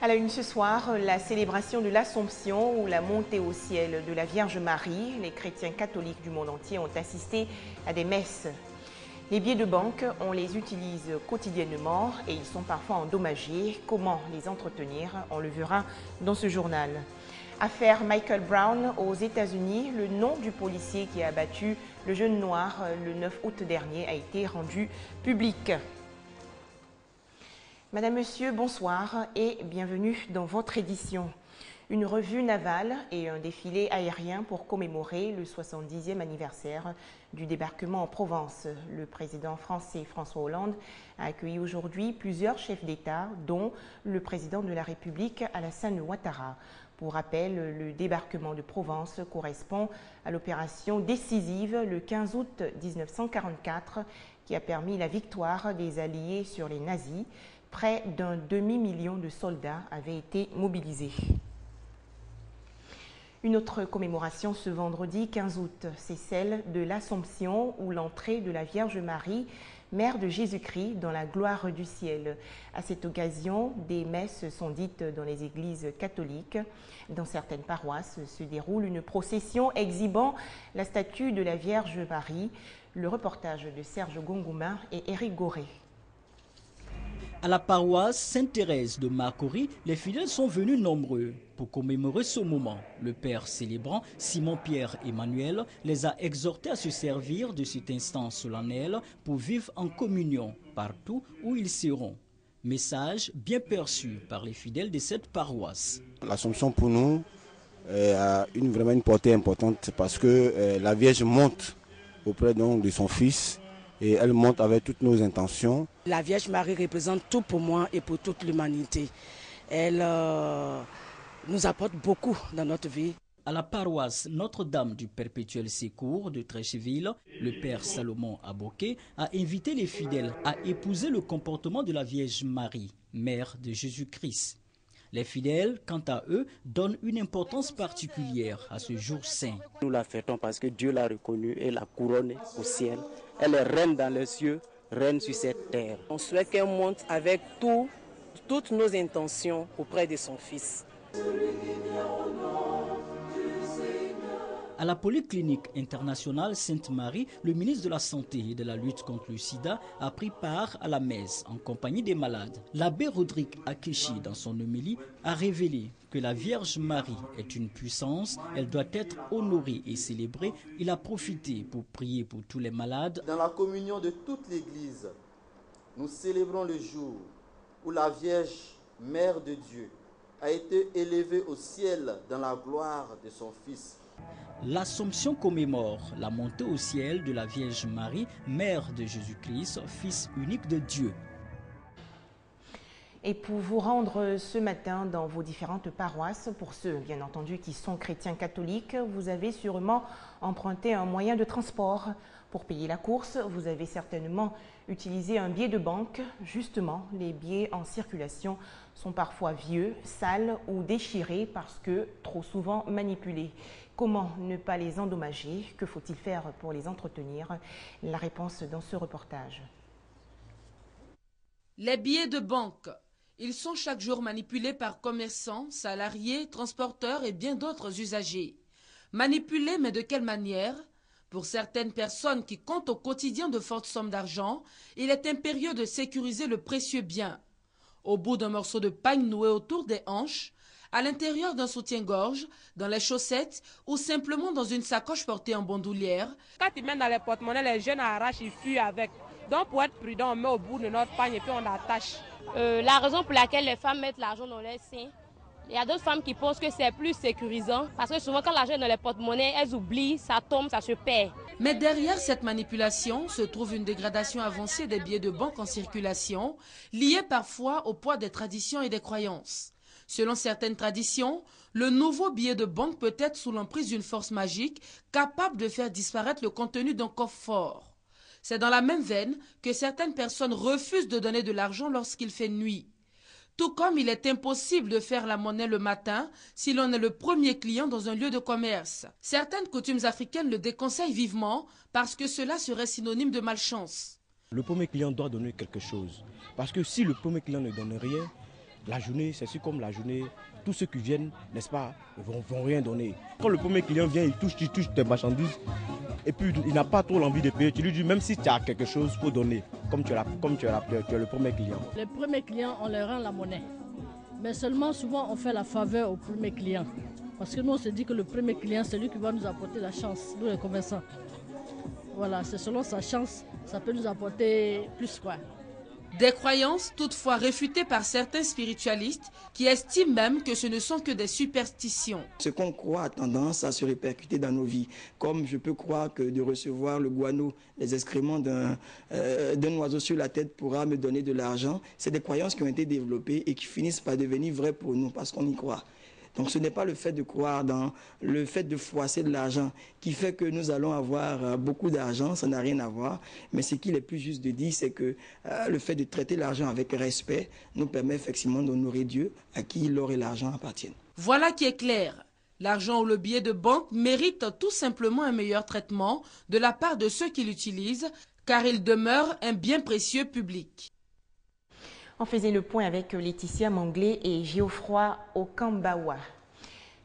À la une ce soir, la célébration de l'Assomption ou la montée au ciel de la Vierge Marie. Les chrétiens catholiques du monde entier ont assisté à des messes. Les billets de banque, on les utilise quotidiennement et ils sont parfois endommagés. Comment les entretenir? On le verra dans ce journal. Affaire Michael Brown aux États-Unis, le nom du policier qui a abattu le jeune noir le 9 août dernier a été rendu public. Madame, Monsieur, bonsoir et bienvenue dans votre édition. Une revue navale et un défilé aérien pour commémorer le 70e anniversaire du débarquement en Provence. Le président français François Hollande a accueilli aujourd'hui plusieurs chefs d'État, dont le président de la République Alassane Ouattara. Pour rappel, le débarquement de Provence correspond à l'opération décisive le 15 août 1944 qui a permis la victoire des Alliés sur les nazis. Près d'un demi-million de soldats avaient été mobilisés. Une autre commémoration ce vendredi 15 août, c'est celle de l'Assomption ou l'entrée de la Vierge Marie, mère de Jésus-Christ, dans la gloire du ciel. À cette occasion, des messes sont dites dans les églises catholiques. Dans certaines paroisses se déroule une procession exhibant la statue de la Vierge Marie. Le reportage de Serge Gongouma et Éric Goré. À la paroisse Sainte-Thérèse de Marcory, les fidèles sont venus nombreux. Pour commémorer ce moment, le père célébrant, Simon-Pierre Emmanuel, les a exhortés à se servir de cet instant solennel pour vivre en communion partout où ils seront. Message bien perçu par les fidèles de cette paroisse. L'Assomption pour nous a vraiment une portée importante parce que la Vierge monte auprès de son Fils. Et elle monte avec toutes nos intentions. La Vierge Marie représente tout pour moi et pour toute l'humanité. Elle nous apporte beaucoup dans notre vie. À la paroisse Notre-Dame du Perpétuel Secours de Trécheville, le père Salomon Aboké a invité les fidèles à épouser le comportement de la Vierge Marie, mère de Jésus-Christ. Les fidèles, quant à eux, donnent une importance particulière à ce jour saint. Nous la fêtons parce que Dieu l'a reconnue et l'a couronnée au ciel. Elle est reine dans les cieux, reine sur cette terre. On souhaite qu'elle monte avec toutes nos intentions auprès de son Fils. À la Polyclinique internationale Sainte-Marie, le ministre de la Santé et de la lutte contre le sida a pris part à la messe en compagnie des malades. L'abbé Rodrigue Akechi, dans son homélie, a révélé que la Vierge Marie est une puissance, elle doit être honorée et célébrée. Il a profité pour prier pour tous les malades. Dans la communion de toute l'Église, nous célébrons le jour où la Vierge, Mère de Dieu, a été élevée au ciel dans la gloire de son Fils. L'Assomption commémore la montée au ciel de la Vierge Marie, mère de Jésus-Christ, Fils unique de Dieu. Et pour vous rendre ce matin dans vos différentes paroisses, pour ceux bien entendu qui sont chrétiens catholiques, vous avez sûrement emprunté un moyen de transport. Pour payer la course, vous avez certainement utilisé un billet de banque. Justement, les billets en circulation sont parfois vieux, sales ou déchirés parce que trop souvent manipulés. Comment ne pas les endommager? Que faut-il faire pour les entretenir? La réponse dans ce reportage. Les billets de banque. Ils sont chaque jour manipulés par commerçants, salariés, transporteurs et bien d'autres usagers. Manipulés, mais de quelle manière? Pour certaines personnes qui comptent au quotidien de fortes sommes d'argent, il est impérieux de sécuriser le précieux bien. Au bout d'un morceau de pagne noué autour des hanches, à l'intérieur d'un soutien-gorge, dans les chaussettes ou simplement dans une sacoche portée en bandoulière. Quand ils mettent dans les porte-monnaies, les jeunes arrachent, ils fuient avec. Donc pour être prudent, on met au bout de notre pagne et puis on attache. La raison pour laquelle les femmes mettent l'argent dans leurs seins, il y a d'autres femmes qui pensent que c'est plus sécurisant parce que souvent quand l'argent est dans les porte-monnaies, elles oublient, ça tombe, ça se perd. Mais derrière cette manipulation se trouve une dégradation avancée des billets de banque en circulation, liée parfois au poids des traditions et des croyances. Selon certaines traditions, le nouveau billet de banque peut être sous l'emprise d'une force magique capable de faire disparaître le contenu d'un coffre-fort. C'est dans la même veine que certaines personnes refusent de donner de l'argent lorsqu'il fait nuit. Tout comme il est impossible de faire la monnaie le matin si l'on est le premier client dans un lieu de commerce. Certaines coutumes africaines le déconseillent vivement parce que cela serait synonyme de malchance. Le premier client doit donner quelque chose. Parce que si le premier client ne donne rien, la journée, c'est sûr comme la journée, tous ceux qui viennent, n'est-ce pas, vont rien donner. Quand le premier client vient, il touche tes marchandises, et puis il n'a pas trop l'envie de payer. Tu lui dis, même si tu as quelque chose pour donner, comme tu es le premier client. Les premiers clients, on leur rend la monnaie. Mais seulement, souvent, on fait la faveur au premier client. Parce que nous, on se dit que le premier client, c'est lui qui va nous apporter la chance, nous les commerçants. Voilà, c'est selon sa chance, ça peut nous apporter plus quoi. Des croyances toutefois réfutées par certains spiritualistes qui estiment même que ce ne sont que des superstitions. Ce qu'on croit a tendance à se répercuter dans nos vies. Comme je peux croire que de recevoir le guano, les excréments d'un oiseau sur la tête pourra me donner de l'argent. C'est des croyances qui ont été développées et qui finissent par devenir vraies pour nous parce qu'on y croit. Donc ce n'est pas le fait de croire dans le fait de froisser de l'argent qui fait que nous allons avoir beaucoup d'argent, ça n'a rien à voir. Mais ce qu'il est plus juste de dire, c'est que le fait de traiter l'argent avec respect nous permet effectivement d'honorer Dieu à qui l'or et l'argent appartiennent. Voilà qui est clair. L'argent ou le billet de banque mérite tout simplement un meilleur traitement de la part de ceux qui l'utilisent, car il demeure un bien précieux public. On faisait le point avec Laetitia Manglé et Geoffroy Okambawa.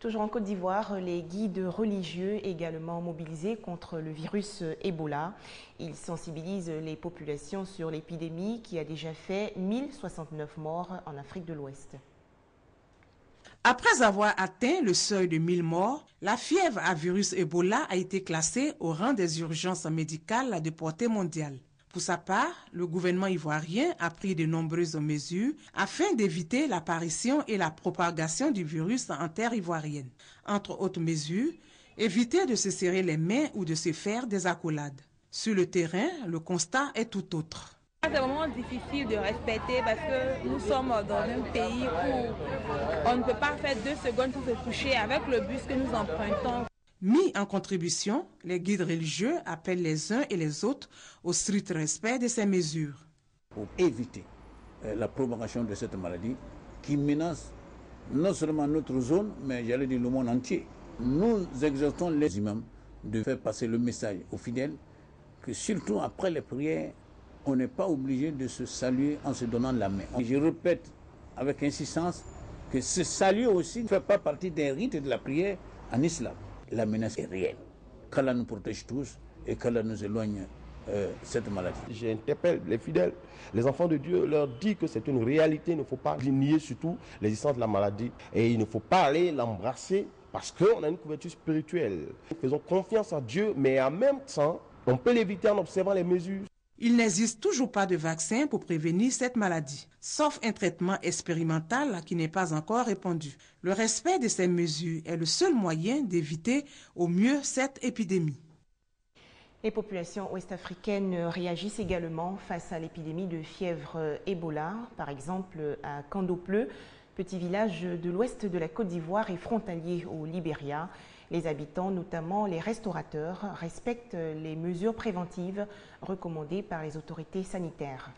Toujours en Côte d'Ivoire, les guides religieux également mobilisés contre le virus Ebola. Ils sensibilisent les populations sur l'épidémie qui a déjà fait 1069 morts en Afrique de l'Ouest. Après avoir atteint le seuil de 1000 morts, la fièvre à virus Ebola a été classée au rang des urgences médicales de portée mondiale. Pour sa part, le gouvernement ivoirien a pris de nombreuses mesures afin d'éviter l'apparition et la propagation du virus en terre ivoirienne. Entre autres mesures, éviter de se serrer les mains ou de se faire des accolades. Sur le terrain, le constat est tout autre. C'est vraiment difficile de respecter parce que nous sommes dans un pays où on ne peut pas faire 2 secondes sans se toucher avec le bus que nous empruntons. Mis en contribution, les guides religieux appellent les uns et les autres au strict respect de ces mesures. Pour éviter la propagation de cette maladie qui menace non seulement notre zone, mais j'allais dire le monde entier. Nous exhortons les imams de faire passer le message aux fidèles que surtout après les prières, on n'est pas obligé de se saluer en se donnant la main. Je répète avec insistance que ce salut aussi ne fait pas partie des rites de la prière en islam. La menace est réelle. Qu'Allah nous protège tous et qu'Allah nous éloigne cette maladie. J'interpelle les fidèles, les enfants de Dieu, leur dit que c'est une réalité, il ne faut pas nier surtout l'existence de la maladie et il ne faut pas aller l'embrasser parce qu'on a une couverture spirituelle. Faisons confiance à Dieu, mais en même temps, on peut l'éviter en observant les mesures. Il n'existe toujours pas de vaccin pour prévenir cette maladie, sauf un traitement expérimental qui n'est pas encore répandu. Le respect de ces mesures est le seul moyen d'éviter au mieux cette épidémie. Les populations ouest-africaines réagissent également face à l'épidémie de fièvre Ebola, par exemple à Kandopleu, petit village de l'ouest de la Côte d'Ivoire et frontalier au Libéria. Les habitants, notamment les restaurateurs, respectent les mesures préventives recommandées par les autorités sanitaires.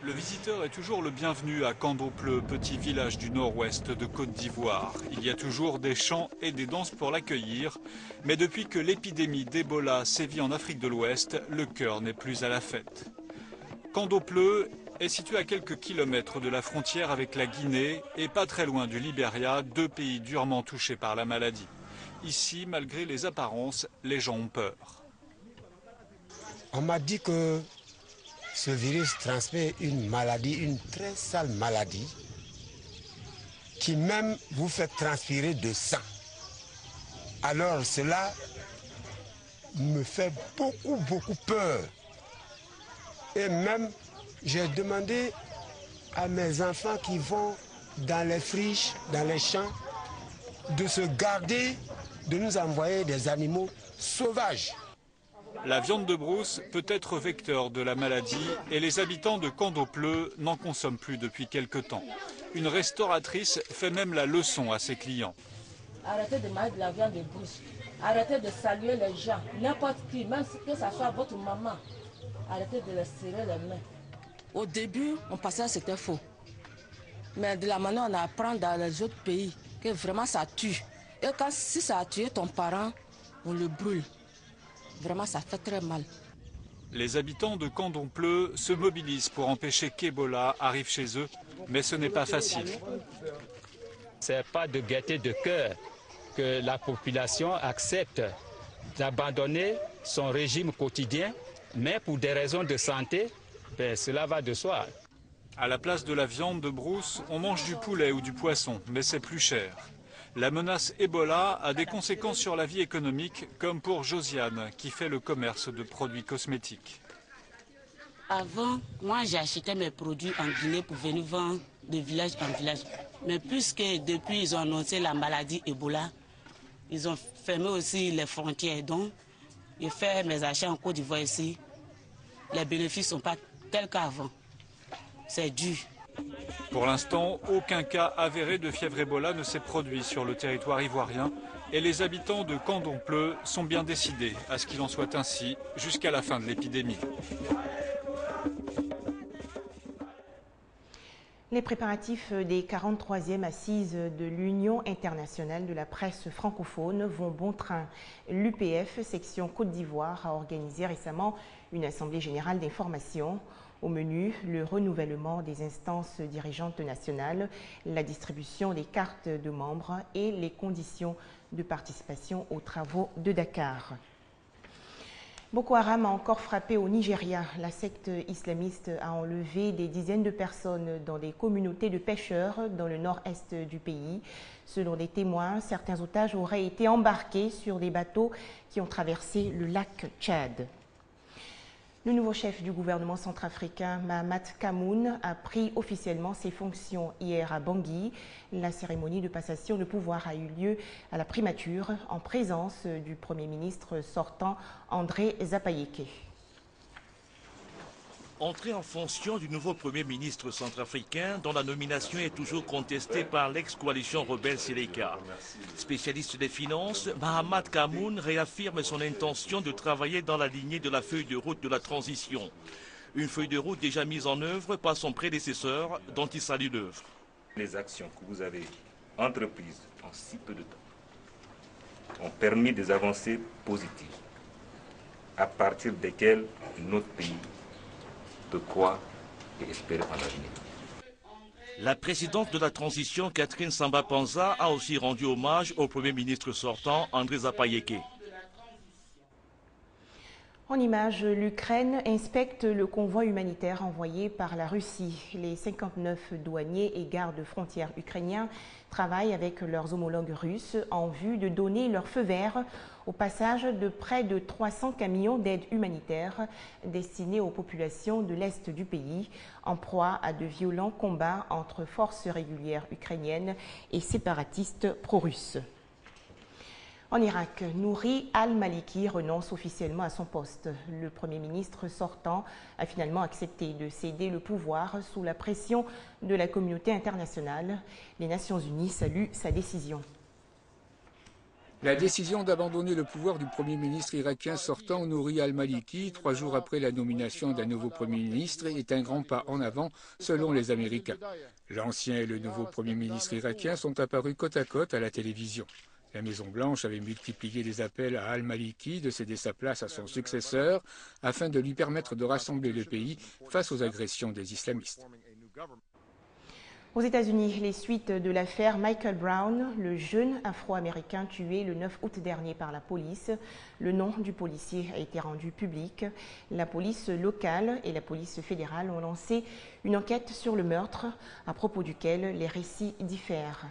Le visiteur est toujours le bienvenu à Kandopleu, petit village du nord-ouest de Côte d'Ivoire. Il y a toujours des chants et des danses pour l'accueillir. Mais depuis que l'épidémie d'Ebola sévit en Afrique de l'Ouest, le cœur n'est plus à la fête. Kandopleu est situé à quelques kilomètres de la frontière avec la Guinée et pas très loin du Libéria, 2 pays durement touchés par la maladie. Ici, malgré les apparences, les gens ont peur. On m'a dit que ce virus transmet une maladie, une très sale maladie, qui même vous fait transpirer de sang. Alors cela me fait beaucoup peur. Et même, j'ai demandé à mes enfants qui vont dans les friches, dans les champs, de se garder, de nous envoyer des animaux sauvages. La viande de brousse peut être vecteur de la maladie et les habitants de Kandopleu n'en consomment plus depuis quelque temps. Une restauratrice fait même la leçon à ses clients. Arrêtez de manger de la viande de brousse. Arrêtez de saluer les gens, n'importe qui, même que ce soit votre maman. Arrêtez de les serrer les mains. Au début, on pensait que c'était faux. Mais de la manière on apprend dans les autres pays que vraiment ça tue. Et si ça a tué ton parent, on le brûle. Vraiment, ça fait très mal. Les habitants de Candombleu se mobilisent pour empêcher qu'Ebola arrive chez eux, mais ce n'est pas facile. Ce n'est pas de gaieté de cœur que la population accepte d'abandonner son régime quotidien, mais pour des raisons de santé, cela va de soi. À la place de la viande de brousse, on mange du poulet ou du poisson, mais c'est plus cher. La menace Ebola a des conséquences sur la vie économique, comme pour Josiane, qui fait le commerce de produits cosmétiques. Avant, moi j'achetais mes produits en Guinée pour venir vendre de village en village. Mais puisque depuis ils ont annoncé la maladie Ebola, ils ont fermé aussi les frontières. Donc, je fais mes achats en Côte d'Ivoire ici. Les bénéfices ne sont pas tels qu'avant. C'est dur. Pour l'instant, aucun cas avéré de fièvre Ebola ne s'est produit sur le territoire ivoirien et les habitants de Candombleu sont bien décidés à ce qu'il en soit ainsi jusqu'à la fin de l'épidémie. Les préparatifs des 43e assises de l'Union internationale de la presse francophone vont bon train. L'UPF, section Côte d'Ivoire, a organisé récemment une assemblée générale d'information. Au menu, le renouvellement des instances dirigeantes nationales, la distribution des cartes de membres et les conditions de participation aux travaux de Dakar. Boko Haram a encore frappé au Nigeria. La secte islamiste a enlevé des dizaines de personnes dans des communautés de pêcheurs dans le nord-est du pays. Selon des témoins, certains otages auraient été embarqués sur des bateaux qui ont traversé le lac Tchad. Le nouveau chef du gouvernement centrafricain, Mahamat Kamoun, a pris officiellement ses fonctions hier à Bangui. La cérémonie de passation de pouvoir a eu lieu à la primature en présence du Premier ministre sortant André Zapayeke. Entrée en fonction du nouveau Premier ministre centrafricain dont la nomination est toujours contestée par l'ex-coalition rebelle Séléka. Spécialiste des finances, Mahamat Kamoun réaffirme son intention de travailler dans la lignée de la feuille de route de la transition. Une feuille de route déjà mise en œuvre par son prédécesseur dont il salue l'œuvre. Les actions que vous avez entreprises en si peu de temps ont permis des avancées positives à partir desquelles notre pays peut croire et espérer en l'avenir. La présidente de la transition, Catherine Samba-Panza, a aussi rendu hommage au Premier ministre sortant, André Zapayeke. En image, l'Ukraine inspecte le convoi humanitaire envoyé par la Russie. Les 59 douaniers et gardes-frontières ukrainiens travaillent avec leurs homologues russes en vue de donner leur feu vert au passage de près de 300 camions d'aide humanitaire destinés aux populations de l'Est du pays, en proie à de violents combats entre forces régulières ukrainiennes et séparatistes pro-russes. En Irak, Nouri al-Maliki renonce officiellement à son poste. Le Premier ministre sortant a finalement accepté de céder le pouvoir sous la pression de la communauté internationale. Les Nations Unies saluent sa décision. La décision d'abandonner le pouvoir du Premier ministre irakien sortant, Nouri al-Maliki, 3 jours après la nomination d'un nouveau Premier ministre, est un grand pas en avant selon les Américains. L'ancien et le nouveau Premier ministre irakien sont apparus côte à côte à la télévision. La Maison-Blanche avait multiplié les appels à al-Maliki de céder sa place à son successeur afin de lui permettre de rassembler le pays face aux agressions des islamistes. Aux États-Unis, les suites de l'affaire Michael Brown, le jeune Afro-Américain tué le 9 août dernier par la police. Le nom du policier a été rendu public. La police locale et la police fédérale ont lancé une enquête sur le meurtre, à propos duquel les récits diffèrent.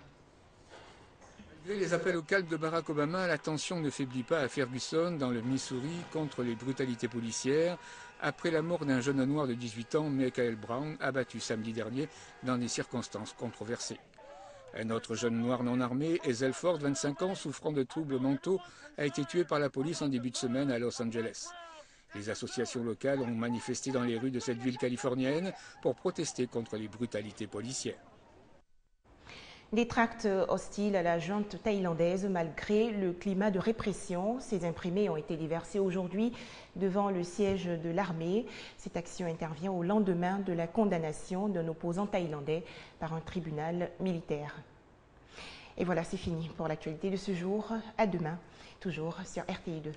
Malgré les appels au calme de Barack Obama, la tension ne faiblit pas à Ferguson, dans le Missouri, contre les brutalités policières, après la mort d'un jeune noir de 18 ans, Michael Brown, abattu samedi dernier dans des circonstances controversées. Un autre jeune noir non armé, Ezel Ford, 25 ans, souffrant de troubles mentaux, a été tué par la police en début de semaine à Los Angeles. Les associations locales ont manifesté dans les rues de cette ville californienne pour protester contre les brutalités policières. Des tracts hostiles à la junte thaïlandaise malgré le climat de répression. Ces imprimés ont été déversés aujourd'hui devant le siège de l'armée. Cette action intervient au lendemain de la condamnation d'un opposant thaïlandais par un tribunal militaire. Et voilà, c'est fini pour l'actualité de ce jour. À demain, toujours sur RTI2.